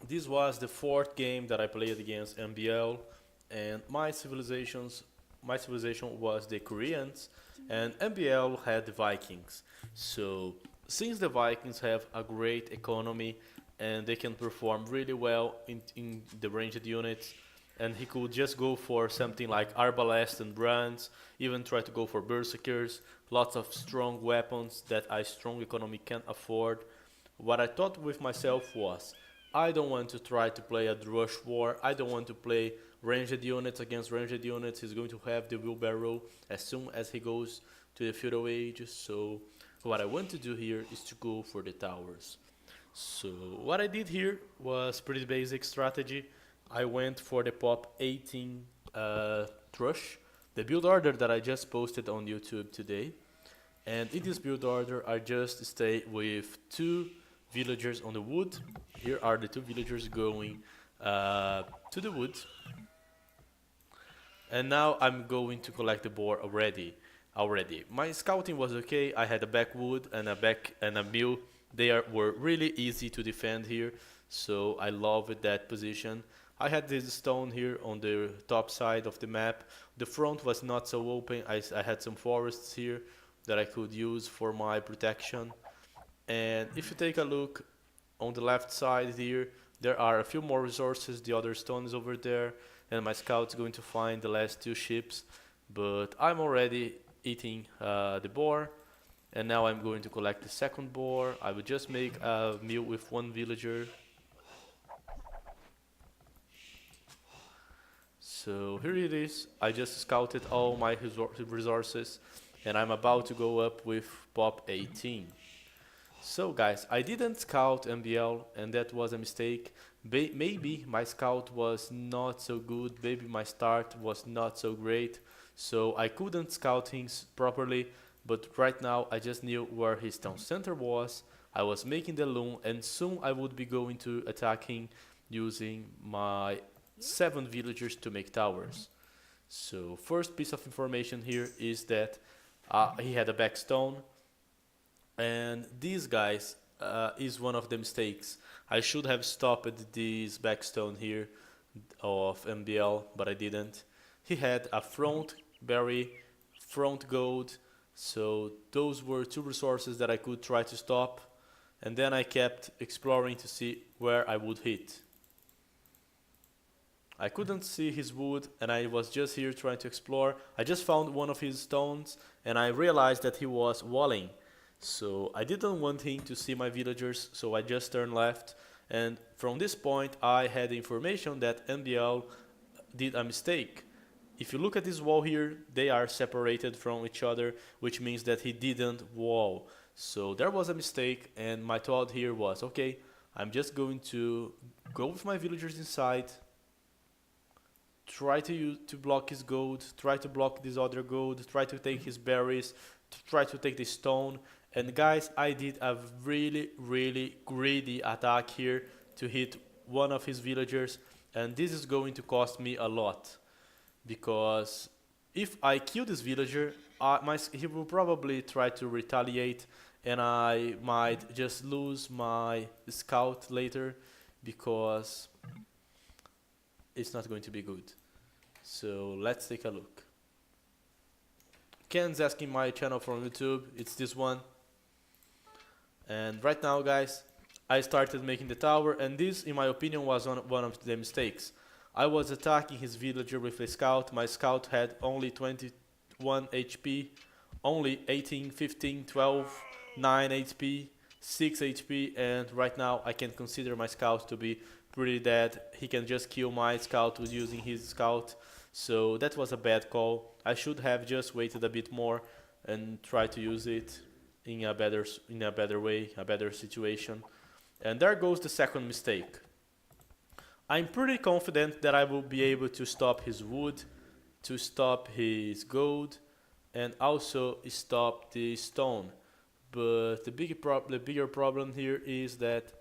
This was the fourth game that I played against MBL, and my civilization was the Koreans, and MBL had the Vikings. So since the Vikings have a great economy and they can perform really well in the ranged units, and he could just go for something like Arbalest and Brands, even try to go for Berserkers, lots of strong weapons that a strong economy can't afford. What I thought with myself was, I don't want to try to play a rush war. I don't want to play ranged units against ranged units. He's going to have the wheelbarrow as soon as he goes to the feudal age. So what I want to do here is to go for the towers. So what I did here was pretty basic strategy. I went for the pop 18 Thrush, the build order that I just posted on YouTube today. And in this build order, I just stay with two villagers on the wood. Here are the two villagers going to the wood. And now I'm going to collect the boar already. My scouting was okay. I had a backwood and a mill. Were really easy to defend here, so I loved that position. I had this stone here on the top side of the map. The front was not so open. I had some forests here that I could use for my protection. And if you take a look on the left side here, there are a few more resources. The other stone is over there, and my scout's going to find the last two ships. But I'm already eating the boar, and now I'm going to collect the second boar. I will just make a meal with one villager. So here it is. I just scouted all my resources, and I'm about to go up with pop 18. So guys, I didn't scout MBL, and that was a mistake. Maybe my scout was not so good, maybe my start was not so great, so I couldn't scout him properly, but right now I just knew where his town center was. I was making the loom, and soon I would be going to attacking using my 7 villagers to make towers. So first piece of information here is that he had a backstone, and these guys is one of the mistakes. I should have stopped this backstone here of MBL, but I didn't. He had a front berry, front gold, so those were two resources that I could try to stop, and then I kept exploring to see where I would hit. I couldn't see his wood, and I was just here trying to explore. I just found one of his stones, and I realized that he was walling. So I didn't want him to see my villagers, so I just turned left. And from this point, I had the information that NBL did a mistake. If you look at this wall here, they are separated from each other, which means that he didn't wall. So there was a mistake, and my thought here was, okay, I'm just going to go with my villagers inside, try to block his gold, try to block this other gold, try to take his berries, try to take the stone. And guys, I did a really greedy attack here to hit one of his villagers, and this is going to cost me a lot, because if I kill this villager, he will probably try to retaliate, and I might just lose my scout later, because it's not going to be good. So let's take a look. Ken's asking my channel from YouTube. It's this one. And right now, guys, I started making the tower, and this, in my opinion, was one of the mistakes. I was attacking his villager with a scout. My scout had only 21 HP, only 18, 15, 12, 9 HP, 6 HP, and right now I can consider my scout to be pretty dead. He can just kill my scout with using his scout. So that was a bad call. I should have just waited a bit more and tried to use it in a better way, a better situation. And there goes the second mistake. I'm pretty confident that I will be able to stop his wood, to stop his gold, and also stop the stone. But the bigger problem here is that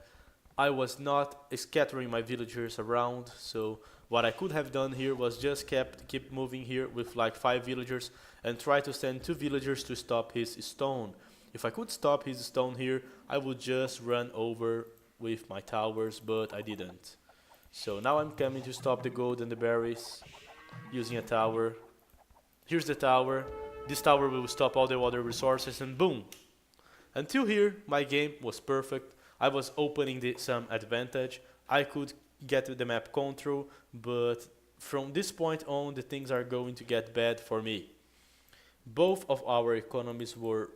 I was not scattering my villagers around, so what I could have done here was just keep moving here with like 5 villagers and try to send 2 villagers to stop his stone. If I could stop his stone here, I would just run over with my towers, but I didn't. So now I'm coming to stop the gold and the berries using a tower. Here's the tower. This tower will stop all the other resources and boom! Until here, my game was perfect. I was opening some advantage. I could get the map control, but from this point on, the things are going to get bad for me. Both of our economies were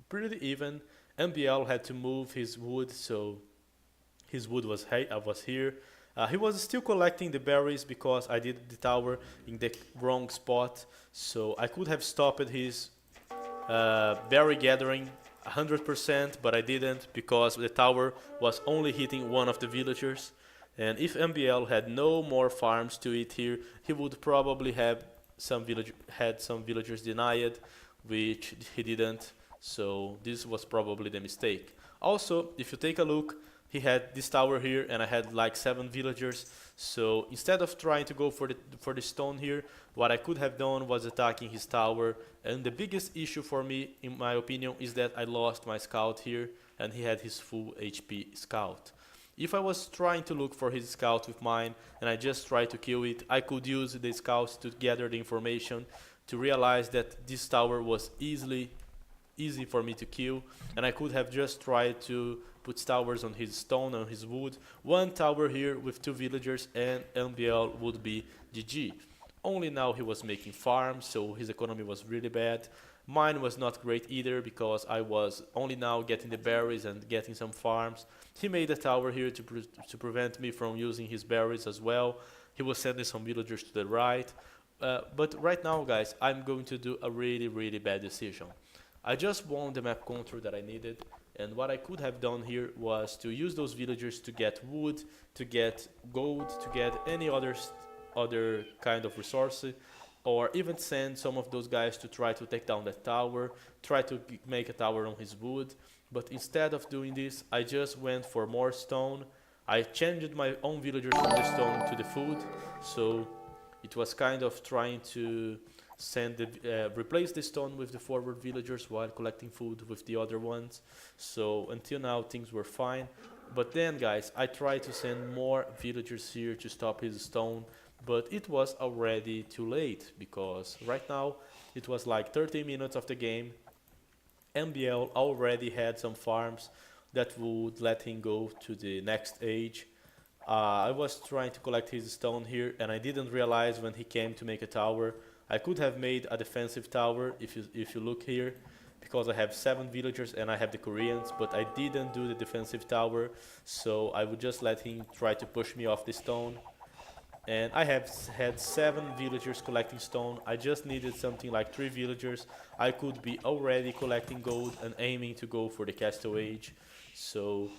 pretty even. MBL had to move his wood, so his wood was here. He was still collecting the berries because I did the tower in the wrong spot, so I could have stopped his berry gathering 100%, but I didn't because the tower was only hitting one of the villagers. And if MBL had no more farms to eat here, he would probably have some villagers denied, which he didn't. So this was probably the mistake. Also, if you take a look, he had this tower here, and I had like 7 villagers. So instead of trying to go for the stone here, what I could have done was attacking his tower. And the biggest issue for me, in my opinion, is that I lost my scout here, and he had his full HP scout. If I was trying to look for his scout with mine, and I just tried to kill it, I could use the scouts to gather the information to realize that this tower was easy for me to kill, and I could have just tried to put towers on his stone, on his wood. One tower here with 2 villagers, and MBL would be GG. Only now he was making farms, so his economy was really bad. Mine was not great either because I was only now getting the berries and getting some farms. He made a tower here to prevent me from using his berries as well. He was sending some villagers to the right. But right now, guys, I'm going to do a really bad decision. I just won the map control that I needed, and what I could have done here was to use those villagers to get wood, to get gold, to get any other kind of resources, or even send some of those guys to try to take down that tower, try to make a tower on his wood. But instead of doing this, I just went for more stone. I changed my own villagers from the stone to the food, so it was kind of trying to replace the stone with the forward villagers while collecting food with the other ones. So until now things were fine, but then guys, I tried to send more villagers here to stop his stone, but it was already too late because right now it was like 30 minutes of the game. MBL already had some farms that would let him go to the next age. I was trying to collect his stone here, and I didn't realize when he came to make a tower. I could have made a defensive tower if you look here, because I have 7 villagers and I have the Koreans, but I didn't do the defensive tower, so I would just let him try to push me off the stone. And I have had 7 villagers collecting stone. I just needed something like 3 villagers. I could be already collecting gold and aiming to go for the castle age. So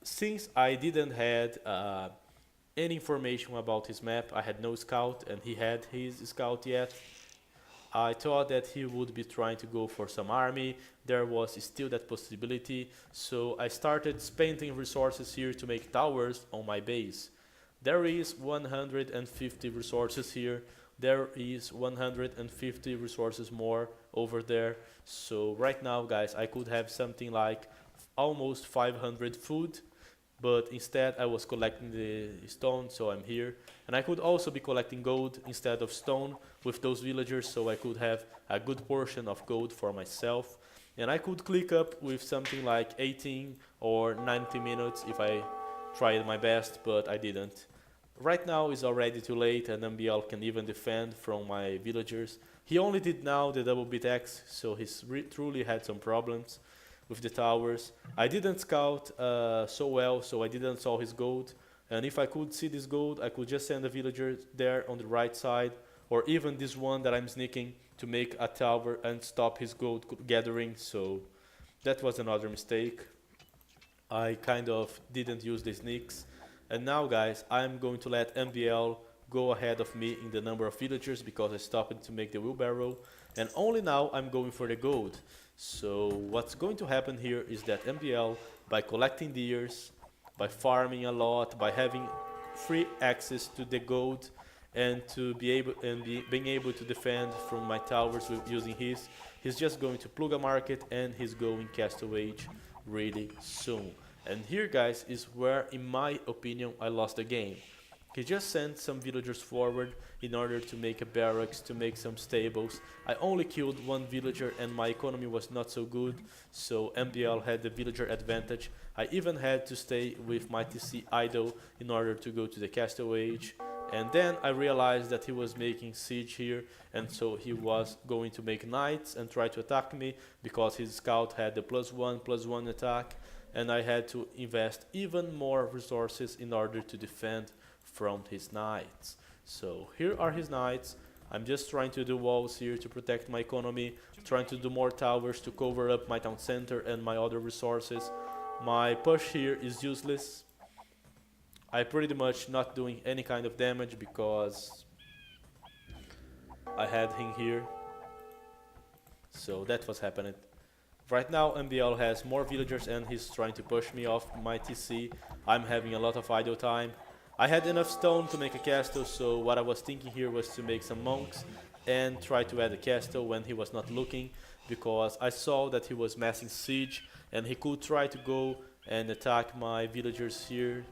since I didn't had any information about his map, I had no scout and he had his scout yet, I thought that he would be trying to go for some army. There was still that possibility, so I started spending resources here to make towers on my base. There is 150 resources here. There is 150 resources more over there. So right now, guys, I could have something like almost 500 food, but instead I was collecting the stone, so I'm here. And I could also be collecting gold instead of stone with those villagers, so I could have a good portion of gold for myself. And I could click up with something like 18 or 90 minutes if I tried my best, but I didn't. Right now it's already too late, and MBL can even defend from my villagers. He only did now the double bit X, so he's truly had some problems with the towers. I didn't scout so well, so I didn't saw his gold. And if I could see this gold, I could just send a villager there on the right side, or even this one that I'm sneaking to make a tower and stop his gold gathering. So that was another mistake. I kind of didn't use the sneaks. And now, guys, I'm going to let MBL go ahead of me in the number of villagers because I stopped to make the wheelbarrow. And only now I'm going for the gold. So what's going to happen here is that MBL, by collecting deers, by farming a lot, by having free access to the gold, and to be able being able to defend from my towers with using he's just going to plug a market, and he's going castle age really soon. And here, guys, is where, in my opinion, I lost the game. He just sent some villagers forward in order to make a barracks, to make some stables. I only killed one villager and my economy was not so good, so MBL had the villager advantage. I even had to stay with my TC idle in order to go to the castle age. And then I realized that he was making siege here, and so he was going to make knights and try to attack me because his scout had the +1/+1 attack, and I had to invest even more resources in order to defend from his knights. So here are his knights. I'm just trying to do walls here to protect my economy, trying to do more towers to cover up my town center and my other resources. My push here is useless. I pretty much not doing any kind of damage because I had him here. So that was happening. Right now MBL has more villagers and he's trying to push me off my TC. I'm having a lot of idle time. I had enough stone to make a castle, so what I was thinking here was to make some monks and try to add a castle when he was not looking, because I saw that he was massing siege and he could try to go and attack my villagers here.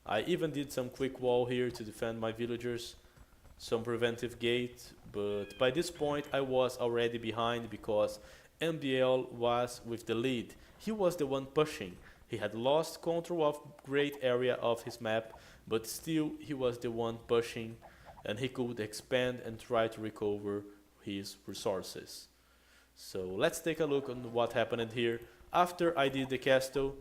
I even did some quick wall here to defend my villagers, some preventive gate, but by this point I was already behind because MBL was with the lead. He was the one pushing. He had lost control of great area of his map, but still he was the one pushing and he could expand and try to recover his resources. So let's take a look on what happened here. After I did the castle,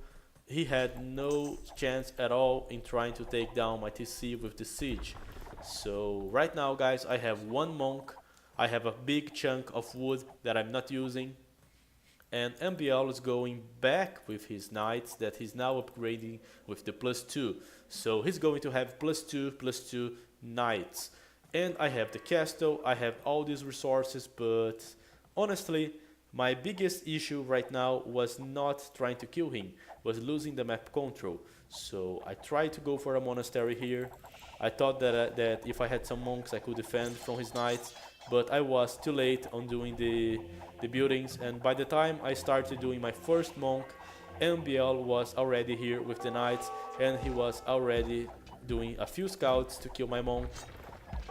he had no chance at all in trying to take down my TC with the siege. So right now, guys, I have one monk, I have a big chunk of wood that I'm not using, and MBL is going back with his knights that he's now upgrading with the +2. So he's going to have +2/+2 knights. And I have the castle, I have all these resources, but honestly, my biggest issue right now was not trying to kill him, was losing the map control. So I tried to go for a monastery here. I thought that if I had some monks I could defend from his knights, but I was too late on doing the buildings, and by the time I started doing my first monk, MBL was already here with the knights and he was already doing a few scouts to kill my monk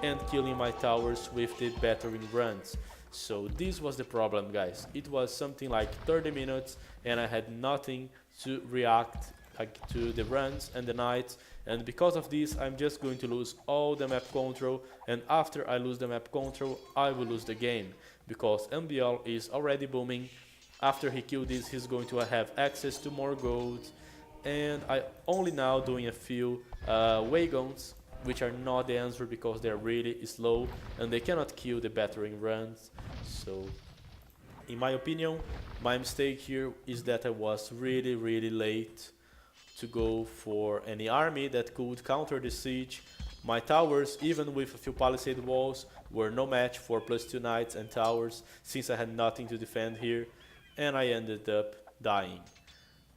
and killing my towers with the battering runs. So this was the problem, guys. It was something like 30 minutes and I had nothing to react to the runs and the knights, and because of this I'm just going to lose all the map control, and after I lose the map control I will lose the game because MBL is already booming. After he killed this he's going to have access to more gold, and I only now doing a few wagons, which are not the answer because they're really slow and they cannot kill the battering runs. So in my opinion, my mistake here is that I was really late to go for any army that could counter the siege. My towers, even with a few palisade walls, were no match for +2 knights and towers since I had nothing to defend here, and I ended up dying.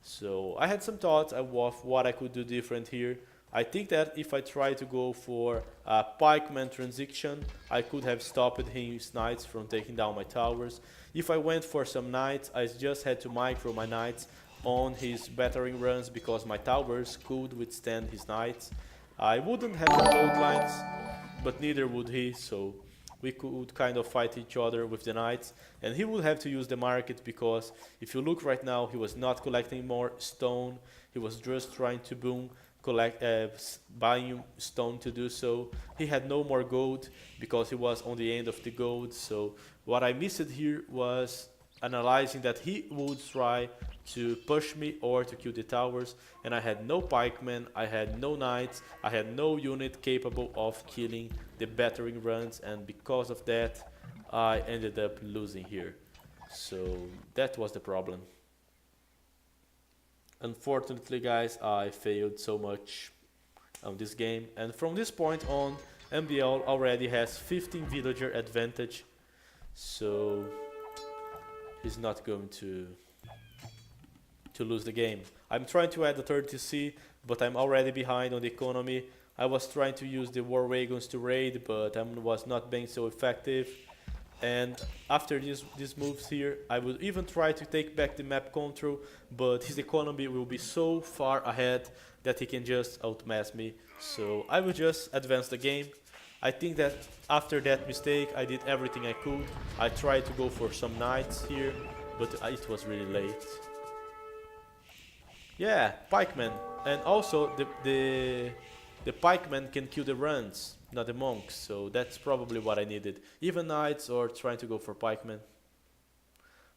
So I had some thoughts of what I could do different here. I think that if I try to go for a pikeman transition, I could have stopped his knights from taking down my towers. If I went for some knights, I just had to micro my knights on his battering runs because my towers could withstand his knights. I wouldn't have the gold lines, but neither would he, so we could kind of fight each other with the knights, and he would have to use the market because if you look right now, he was not collecting more stone, he was just trying to boom, buying stone to do so. He had no more gold because he was on the end of the gold, so what I missed here was analyzing that he would try to push me or to kill the towers, and I had no pikemen, I had no knights, I had no unit capable of killing the battering runs, and because of that I ended up losing here. So that was the problem. Unfortunately, guys, I failed so much on this game, and from this point on MBL already has 15 villager advantage, so he's not going to lose the game. I'm trying to add the 30C, but I'm already behind on the economy. I was trying to use the war wagons to raid, but I was not being so effective. And after these moves here, I will even try to take back the map control, but his economy will be so far ahead that he can just outmass me. So I will just advance the game. I think that after that mistake, I did everything I could. I tried to go for some knights here, but it was really late. Yeah, pikemen, and also the pikemen can kill the runs, not the monks. So that's probably what I needed. Even knights or trying to go for pikemen.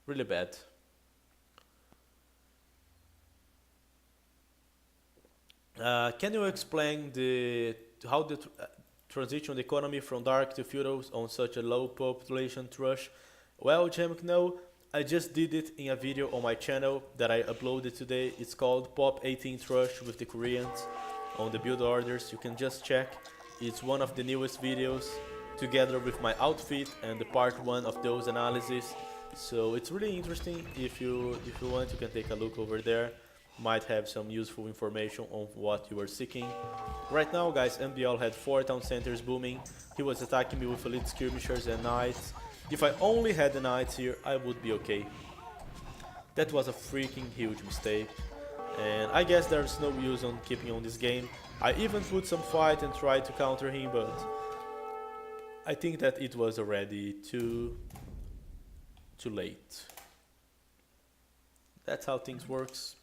Really bad. Can you explain how the transition the economy from dark to feudal on such a low population rush? Well, Jamk, no, I just did it in a video on my channel that I uploaded today. It's called Pop 18 Rush with the Koreans on the build orders. You can just check. It's one of the newest videos together with my outfit and the part 1 of those analyses. So it's really interesting. If you want, you can take a look over there. Might have some useful information on what you are seeking. Right now, guys, MBL had 4 town centers booming. He was attacking me with elite skirmishers and knights. If I only had the knights here, I would be okay. That was a freaking huge mistake. And I guess there's no use on keeping on this game. I even put some fight and tried to counter him, but I think that it was already too late. That's how things works.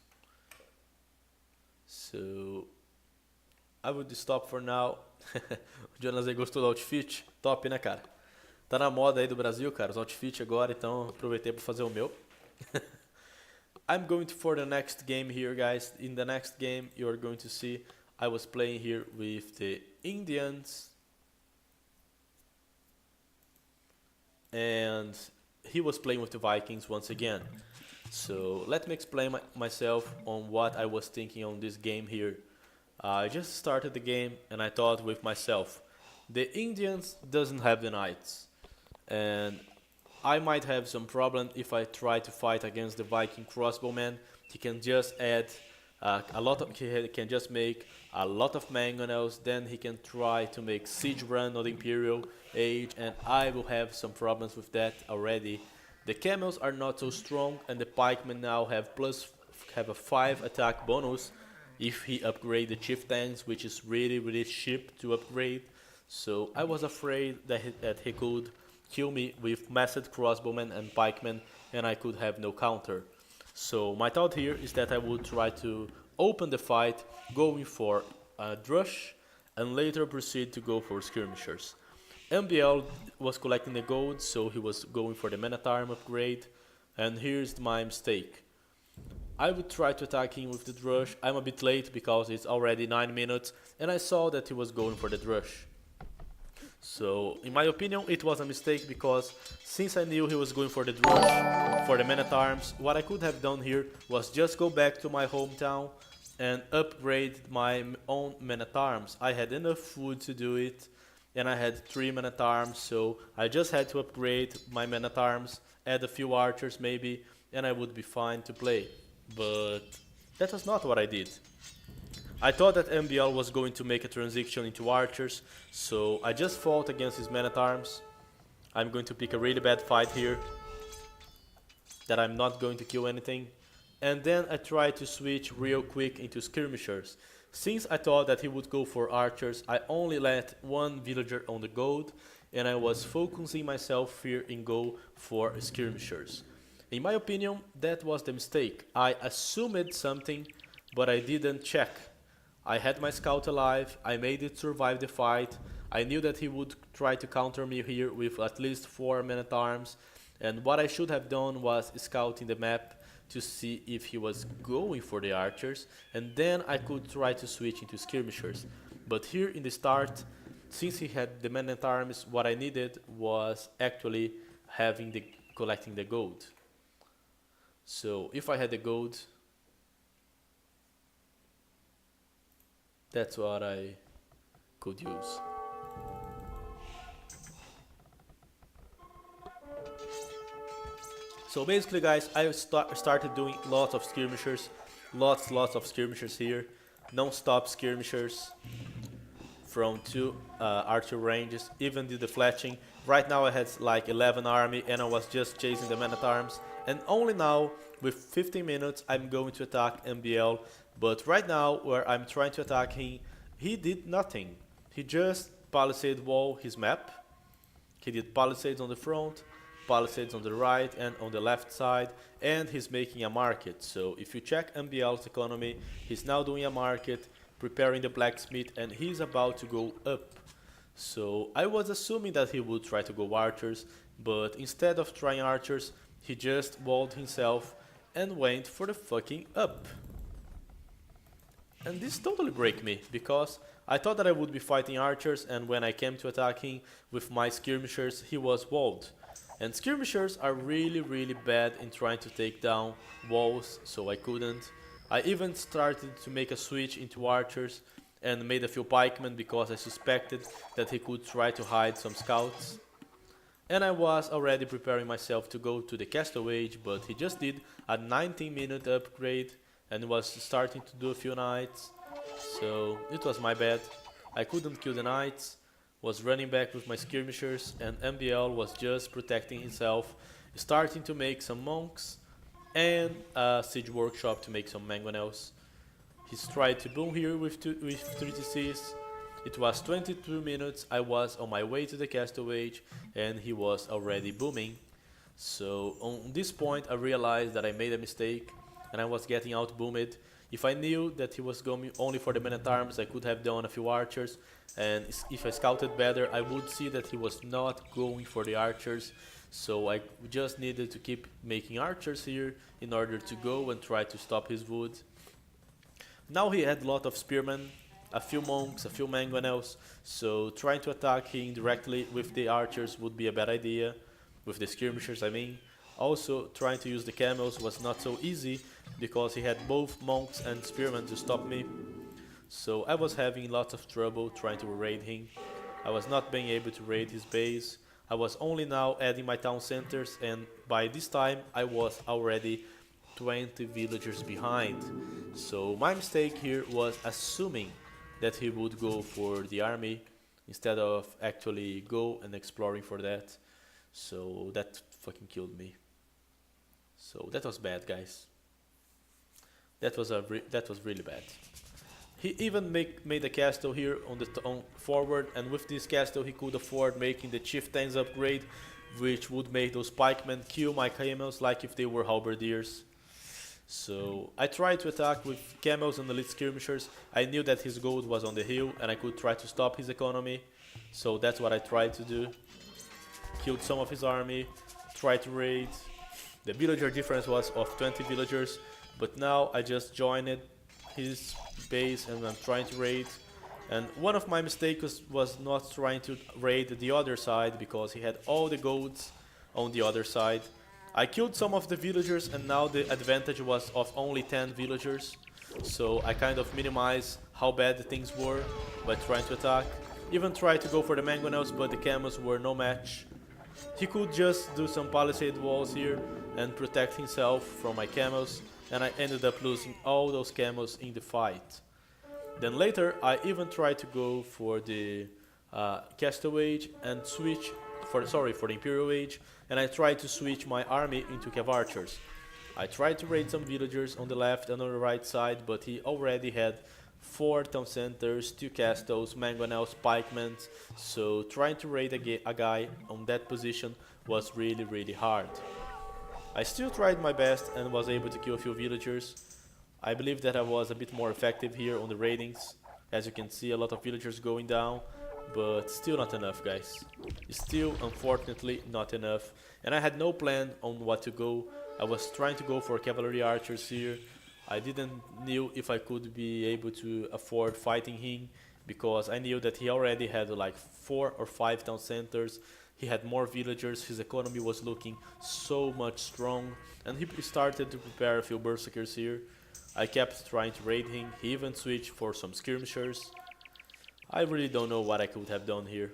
So I would stop for now. O Jonas aí gostou do outfit? Top, né, cara? Tá na moda aí do Brasil, cara, os outfits agora, então aproveitei para fazer o meu. I'm going for the next game here, guys. In the next game, you're going to see I was playing here with the Indians. And he was playing with the Vikings once again. So let me explain myself on what I was thinking on this game here. I just started the game and I thought with myself, the Indians doesn't have the knights. And I might have some problem if I try to fight against the Viking crossbowman. He can just add he can just make a lot of mangonels, then he can try to make siege run on the Imperial Age, and I will have some problems with that already. The camels are not so strong, and the pikemen now have a 5 attack bonus if he upgrade the chieftains, which is really cheap to upgrade. So I was afraid that he could kill me with massed crossbowmen and pikemen, and I could have no counter. So my thought here is that I would try to open the fight going for a drush and later proceed to go for skirmishers. MBL was collecting the gold, so he was going for the man-at-arm upgrade, and here's my mistake. I would try to attack him with the drush. I'm a bit late because it's already 9 minutes and I saw that he was going for the drush. So, in my opinion, it was a mistake because since I knew he was going for the drush, for the man-at-arms, what I could have done here was just go back to my hometown and upgrade my own man-at-arms. I had enough food to do it, and I had 3 man-at-arms, so I just had to upgrade my man-at-arms, add a few archers maybe, and I would be fine to play. But that was not what I did. I thought that MBL was going to make a transition into archers, so I just fought against his man-at-arms. I'm going to pick a really bad fight here, that I'm not going to kill anything. And then I tried to switch real quick into skirmishers. Since I thought that he would go for archers, I only let 1 villager on the gold, and I was focusing myself here in go for skirmishers. In my opinion, that was the mistake. I assumed something, but I didn't check. I had my scout alive, I made it survive the fight, I knew that he would try to counter me here with at least 4 men-at-arms, and what I should have done was scouting the map to see if he was going for the archers, and then I could try to switch into skirmishers. But here in the start, since he had the men-at-arms, what I needed was actually collecting the gold. So if I had the gold, that's what I could use. So basically, guys, I started doing lots of skirmishers, lots of skirmishers here, non-stop skirmishers. from 2 archer ranges, even did the fletching. Right now I had like 11 army and I was just chasing the man at arms. And only now, with 15 minutes, I'm going to attack MBL. But right now, where I'm trying to attack him, he did nothing. He just palisade wall his map. He did palisades on the front, palisades on the right and on the left side, and he's making a market. So if you check MBL's economy, he's now doing a market, preparing the blacksmith, and he's about to go up. So I was assuming that he would try to go archers, but instead of trying archers, he just walled himself and went for the fucking up. And this totally break me, because I thought that I would be fighting archers, and when I came to attack him with my skirmishers, he was walled. And skirmishers are really bad in trying to take down walls, so I couldn't. I even started to make a switch into archers and made a few pikemen because I suspected that he could try to hide some scouts. And I was already preparing myself to go to the Castle Age, but he just did a 19-minute upgrade and was starting to do a few knights. So it was my bad. I couldn't kill the knights, was running back with my skirmishers, and MBL was just protecting himself, starting to make some monks and a siege workshop to make some mangonels. He's tried to boom here with 3 TCs. It was 22 minutes, I was on my way to the Castle Age and he was already booming. So on this point I realized that I made a mistake and I was getting out boomed. If I knew that he was going only for the men-at-arms, I could have done a few archers, and if I scouted better I would see that he was not going for the archers. So I just needed to keep making archers here in order to go and try to stop his wood. Now he had a lot of spearmen, a few monks, a few mangonels, so trying to attack him directly with the archers would be a bad idea, with the skirmishers I mean. Also trying to use the camels was not so easy because he had both monks and spearmen to stop me. So I was having lots of trouble trying to raid him. I was not being able to raid his base. I was only now adding my town centers, and by this time I was already 20 villagers behind. So my mistake here was assuming that he would go for the army instead of actually go and exploring for that. So that fucking killed me. So that was bad, guys. That was really bad. He even made a castle here on forward, and with this castle he could afford making the chieftain's upgrade, which would make those pikemen kill my camels like if they were halberdiers. So I tried to attack with camels and elite skirmishers. I knew that his gold was on the hill and I could try to stop his economy. So that's what I tried to do. Killed some of his army, tried to raid. The villager difference was of 20 villagers, but now I just joined his base and I'm trying to raid. And one of my mistakes was not trying to raid the other side because he had all the golds on the other side. I killed some of the villagers and now the advantage was of only 10 villagers. So I kind of minimized how bad the things were by trying to attack. Even tried to go for the mangonels, but the camels were no match. He could just do some palisade walls here and protect himself from my camels, and I ended up losing all those camels in the fight. Then later I even tried to go for the Castle Age and switch for the Imperial Age, and I tried to switch my army into cav archers. I tried to raid some villagers on the left and on the right side, but he already had 4 town centers, 2 castles, mangonels, pikemen, so trying to raid a guy on that position was really hard. I still tried my best and was able to kill a few villagers. I believe that I was a bit more effective here on the raidings. As you can see, a lot of villagers going down, but still not enough, guys. Still, unfortunately, not enough. And I had no plan on what to go. I was trying to go for cavalry archers here. I didn't know if I could be able to afford fighting him, because I knew that he already had like 4 or 5 town centers. He had more villagers, his economy was looking so much strong, and he started to prepare a few berserkers here. I kept trying to raid him, he even switched for some skirmishers. I really don't know what I could have done here.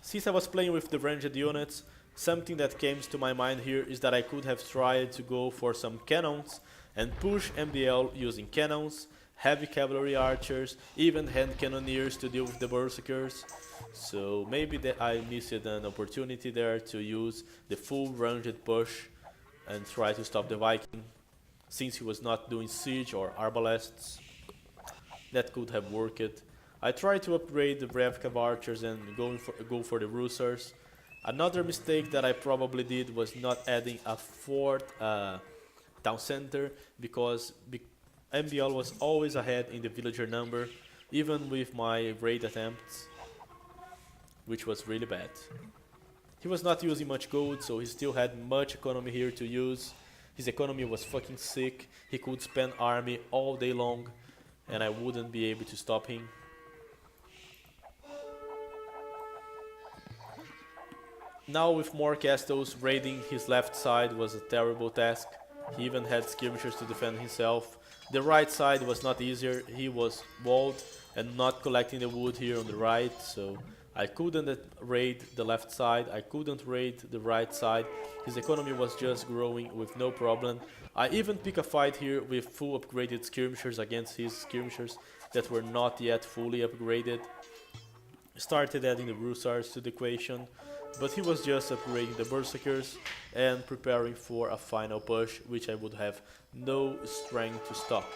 Since I was playing with the ranged units, something that came to my mind here is that I could have tried to go for some cannons and push MBL using cannons, heavy cavalry archers, even hand cannoneers to deal with the berserkers. So maybe that I missed an opportunity there to use the full ranged push and try to stop the Viking, since he was not doing siege or arbalests. That could have worked. I tried to upgrade the Brevkav archers and go for the Russars. Another mistake that I probably did was not adding a fourth town center, because MBL was always ahead in the villager number, even with my raid attempts, which was really bad. He was not using much gold, so he still had much economy here to use. His economy was fucking sick. He could spend army all day long, and I wouldn't be able to stop him. Now with more castles, raiding his left side was a terrible task. He even had skirmishers to defend himself. The right side was not easier. He was walled and not collecting the wood here on the right, so I couldn't raid the left side, I couldn't raid the right side. His economy was just growing with no problem. I even picked a fight here with full upgraded skirmishers against his skirmishers that were not yet fully upgraded. Started adding the Russars to the equation, but he was just upgrading the berserkers and preparing for a final push, which I would have no strength to stop.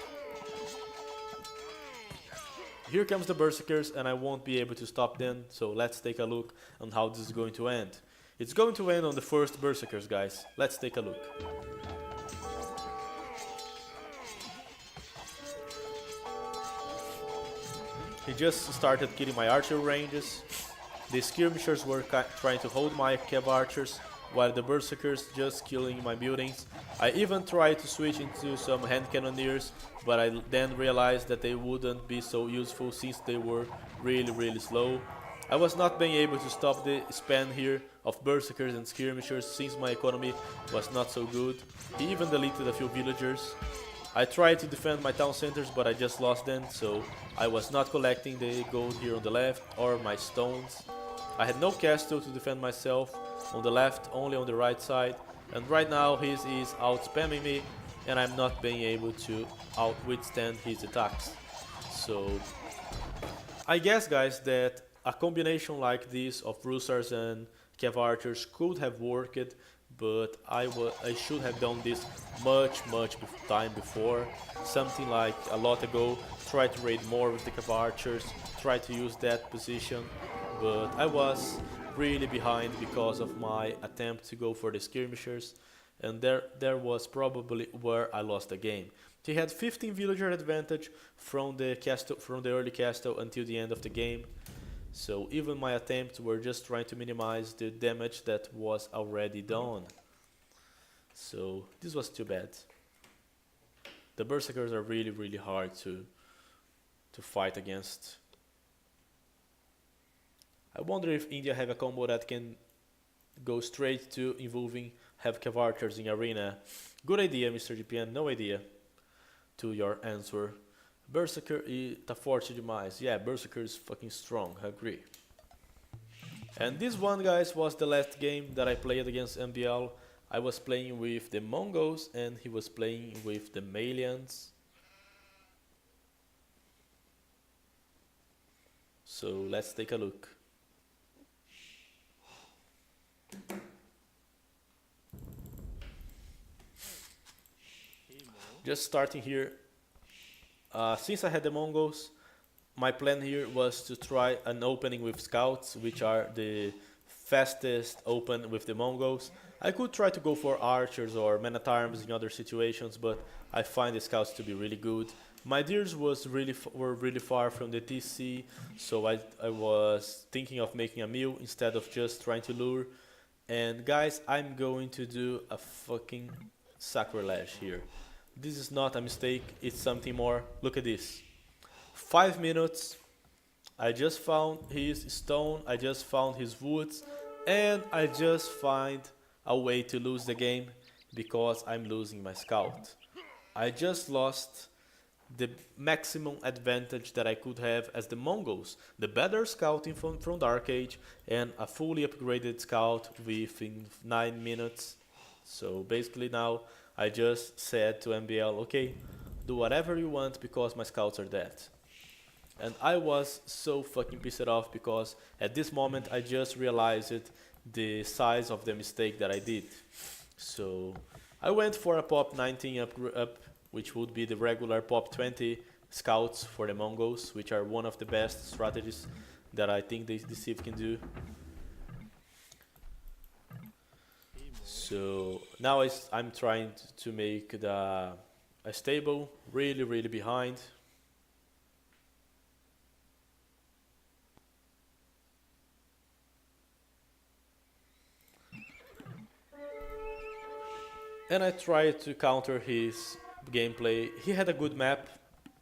Here comes the berserkers and I won't be able to stop them, so let's take a look on how this is going to end. It's going to end on the first berserkers, guys. Let's take a look. He just started killing my archer ranges. The skirmishers were trying to hold my cav archers, while the berserkers just killing my buildings. I even tried to switch into some hand cannoneers, but I then realized that they wouldn't be so useful since they were really slow. I was not being able to stop the span here of berserkers and skirmishers since my economy was not so good. He even deleted a few villagers. I tried to defend my town centers, but I just lost them, so I was not collecting the gold here on the left or my stones. I had no castle to defend myself on the left, only on the right side, and right now he is out spamming me and I'm not being able to withstand his attacks. So I guess, guys, that a combination like this of Russars and Cav archers could have worked, but I should have done this much time before. Something like a lot ago, try to raid more with the Cav archers, try to use that position, but I was really behind because of my attempt to go for the skirmishers, and there was probably where I lost the game. He had 15 villager advantage from the early castle until the end of the game. So even my attempts were just trying to minimize the damage that was already done. So this was too bad. The berserkers are really hard to fight against. I wonder if India have a combo that can go straight to involving have cav archers in arena. Good idea, Mr. GPN, no idea to your answer. Berserker tá forte demais. Yeah, Berserker is fucking strong, I agree. And this one, guys, was the last game that I played against MBL. I was playing with the Mongols and he was playing with the Malians. So let's take a look. Just starting here. Since I had the Mongols, my plan here was to try an opening with scouts, which are the fastest open with the Mongols. I could try to go for archers or men-at-arms in other situations, but I find the scouts to be really good. My deers were really far from the TC, so I was thinking of making a meal instead of just trying to lure. And guys, I'm going to do a fucking sacrilege here. This is not a mistake, it's something more. Look at this. 5 minutes, I just found his stone, I just found his woods, and I just find a way to lose the game because I'm losing my scout. I just lost the maximum advantage that I could have as the Mongols. The better scouting from Dark Age and a fully upgraded scout within 9 minutes. So basically now I just said to MBL, okay, do whatever you want because my scouts are dead. And I was so fucking pissed off because at this moment I just realized the size of the mistake that I did. So I went for a pop 19 up, which would be the regular pop 20 scouts for the Mongols, which are one of the best strategies that I think the Civ can do. So now I'm trying to make a stable really behind. And I tried to counter his gameplay. He had a good map,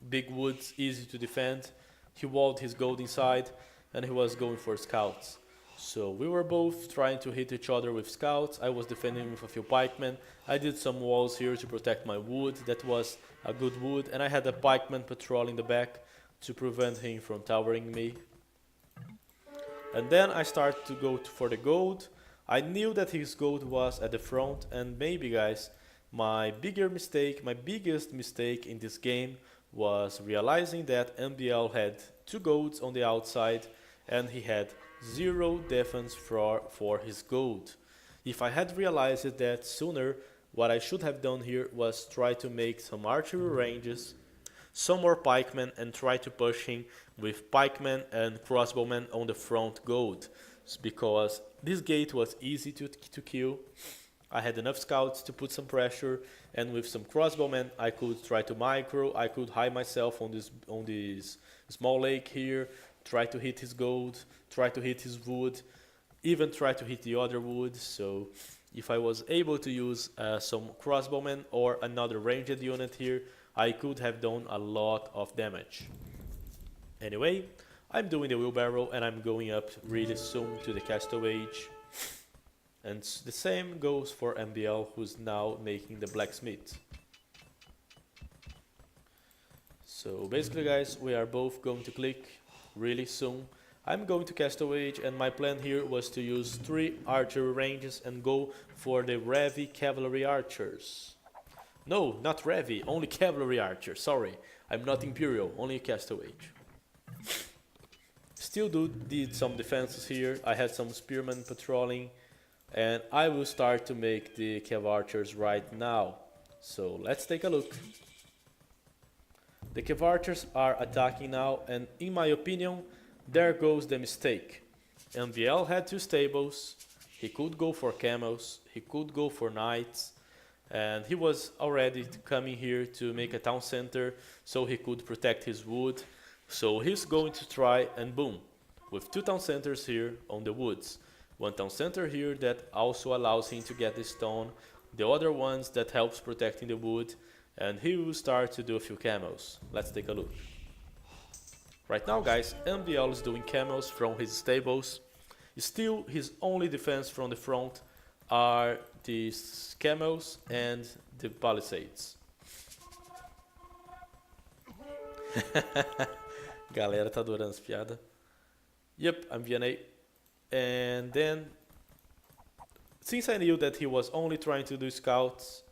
big woods, easy to defend. He walled his gold inside, and he was going for scouts. So we were both trying to hit each other with scouts. I was defending with a few pikemen. I did some walls here to protect my wood. That was a good wood. And I had a pikeman patrolling the back to prevent him from towering me. And then I started to go for the gold. I knew that his gold was at the front, and maybe guys, my biggest mistake in this game was realizing that MBL had 2 golds on the outside and he had 0 defense for his gold. If I had realized that sooner, what I should have done here was try to make some archery ranges, some more pikemen, and try to push him with pikemen and crossbowmen on the front gold. Because this gate was easy to kill. I had enough scouts to put some pressure, and with some crossbowmen I could try to micro. I could hide myself on this small lake here, try to hit his gold, try to hit his wood, even try to hit the other wood. So if I was able to use some crossbowmen or another ranged unit here, I could have done a lot of damage. Anyway, I'm doing the wheelbarrow and I'm going up really soon to the Castle Age. And the same goes for MBL, who's now making the blacksmith. So basically guys, we are both going to click really soon. I'm going to Castle Age, and my plan here was to use 3 archery ranges and go for the Revi cavalry archers. No, not Revi, only cavalry archers, sorry. I'm not Imperial, only Castle Age. Still did some defenses here. I had some spearmen patrolling, and I will start to make the cav archers right now. So let's take a look. The cav archers are attacking now, and in my opinion, there goes the mistake. MVL had 2 stables. He could go for camels, he could go for knights, and he was already coming here to make a town center so he could protect his wood. So he's going to try, and boom, with 2 town centers here on the woods. 1 town center here that also allows him to get the stone, the other ones that helps protecting the wood, and he will start to do a few camels. Let's take a look. Right now guys, MBL is doing camels from his stables. Still, his only defense from the front are these camels and the palisades. Galera tá adorando as piadas. Yep, I'm VNA. And then, since I knew that he was only trying to do scouts,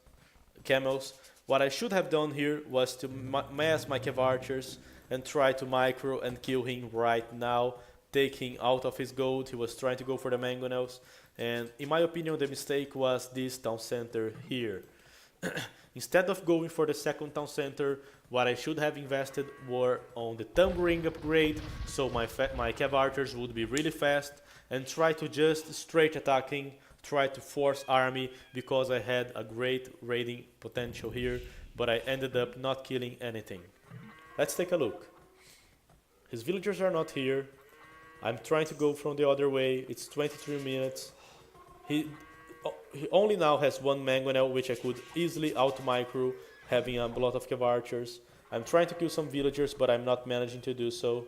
camels, what I should have done here was to mass my cav archers and try to micro and kill him right now, take him out of his gold. He was trying to go for the mangonels, and in my opinion the mistake was this town center here. Instead of going for the second town center, what I should have invested were on the thumb ring upgrade, so my cav archers would be really fast, and try to just straight attacking, try to force army, because I had a great raiding potential here, but I ended up not killing anything. Let's take a look. His villagers are not here. I'm trying to go from the other way. It's 23 minutes. He only now has 1 mangonel, which I could easily out-micro, having a lot of cav archers. I'm trying to kill some villagers, but I'm not managing to do so.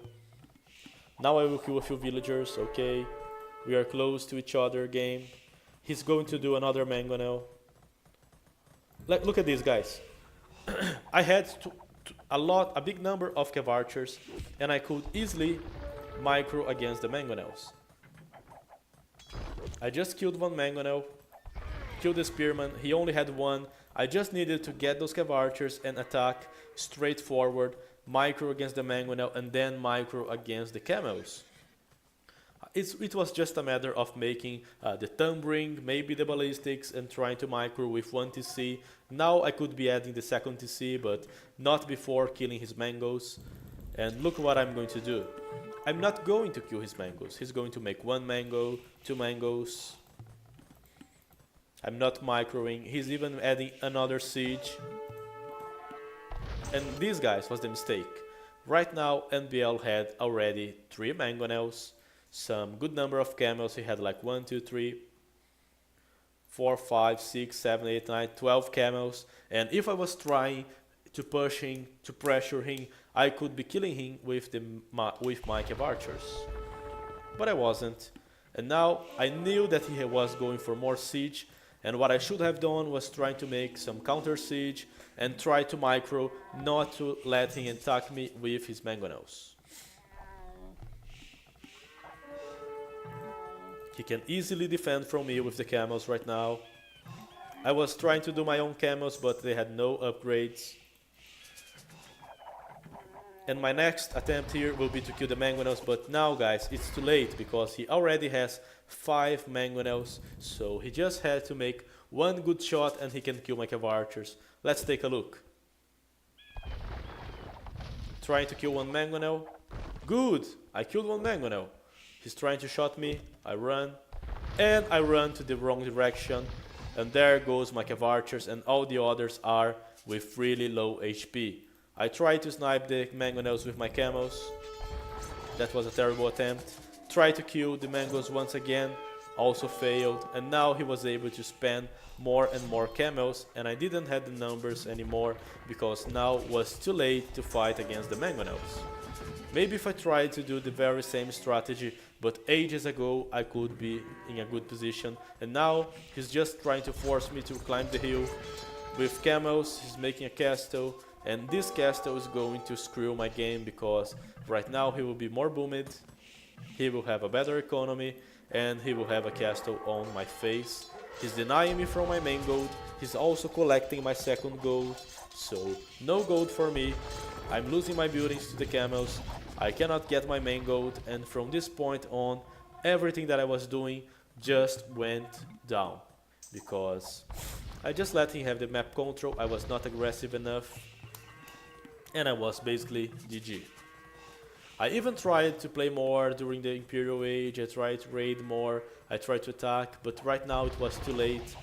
Now I will kill a few villagers, okay. We are close to each other, game. He's going to do another mangonel. Look at these guys. I had a big number of cav archers, and I could easily micro against the mangonels. I just killed 1 mangonel, killed the spearman. He only had 1. I just needed to get those cav archers and attack, straightforward, micro against the mangonel and then micro against the camels. It was just a matter of making the thumb ring, maybe the ballistics, and trying to micro with 1 TC. Now I could be adding the second TC, but not before killing his mangoes. And look what I'm going to do. I'm not going to kill his mangoes. He's going to make 1 mango, 2 mangoes. I'm not microing. He's even adding another siege. And this, guys, was the mistake. Right now, NBL had already 3 mangonels, some good number of camels. He had like 1, 2, 3, 4, 5, 6, 7, 8, 9, 12 camels. And if I was trying to push him, to pressure him, I could be killing him with my cave archers. But I wasn't. And now I knew that he was going for more siege. And what I should have done was trying to make some counter siege and try to micro, not to let him attack me with his mangonels. He can easily defend from me with the camels right now. I was trying to do my own camels, but they had no upgrades. And my next attempt here will be to kill the mangonels, but now, guys, it's too late because he already has 5 mangonels, so he just had to make 1 good shot and he can kill my cave archers. Let's take a look. Trying to kill 1 mangonel. Good! I killed 1 mangonel. He's trying to shot me. I run. And I run to the wrong direction. And there goes my cave archers, and all the others are with really low HP. I tried to snipe the mangonels with my camels. That was a terrible attempt. Tried to kill the mangoes once again. Also failed. And now he was able to spend more and more camels. And I didn't have the numbers anymore because now was too late to fight against the mangonels. Maybe if I tried to do the very same strategy, but ages ago I could be in a good position. And now he's just trying to force me to climb the hill. With camels, he's making a castle. And this castle is going to screw my game because right now he will be more boomed. He will have a better economy and he will have a castle on my face. He's denying me from my main gold. He's also collecting my second gold. So no gold for me. I'm losing my buildings to the camels. I cannot get my main gold, and from this point on everything that I was doing just went down because I just let him have the map control. I was not aggressive enough and I was basically GG. I even tried to play more during the Imperial Age. I tried to raid more, I tried to attack, but right now it was too late.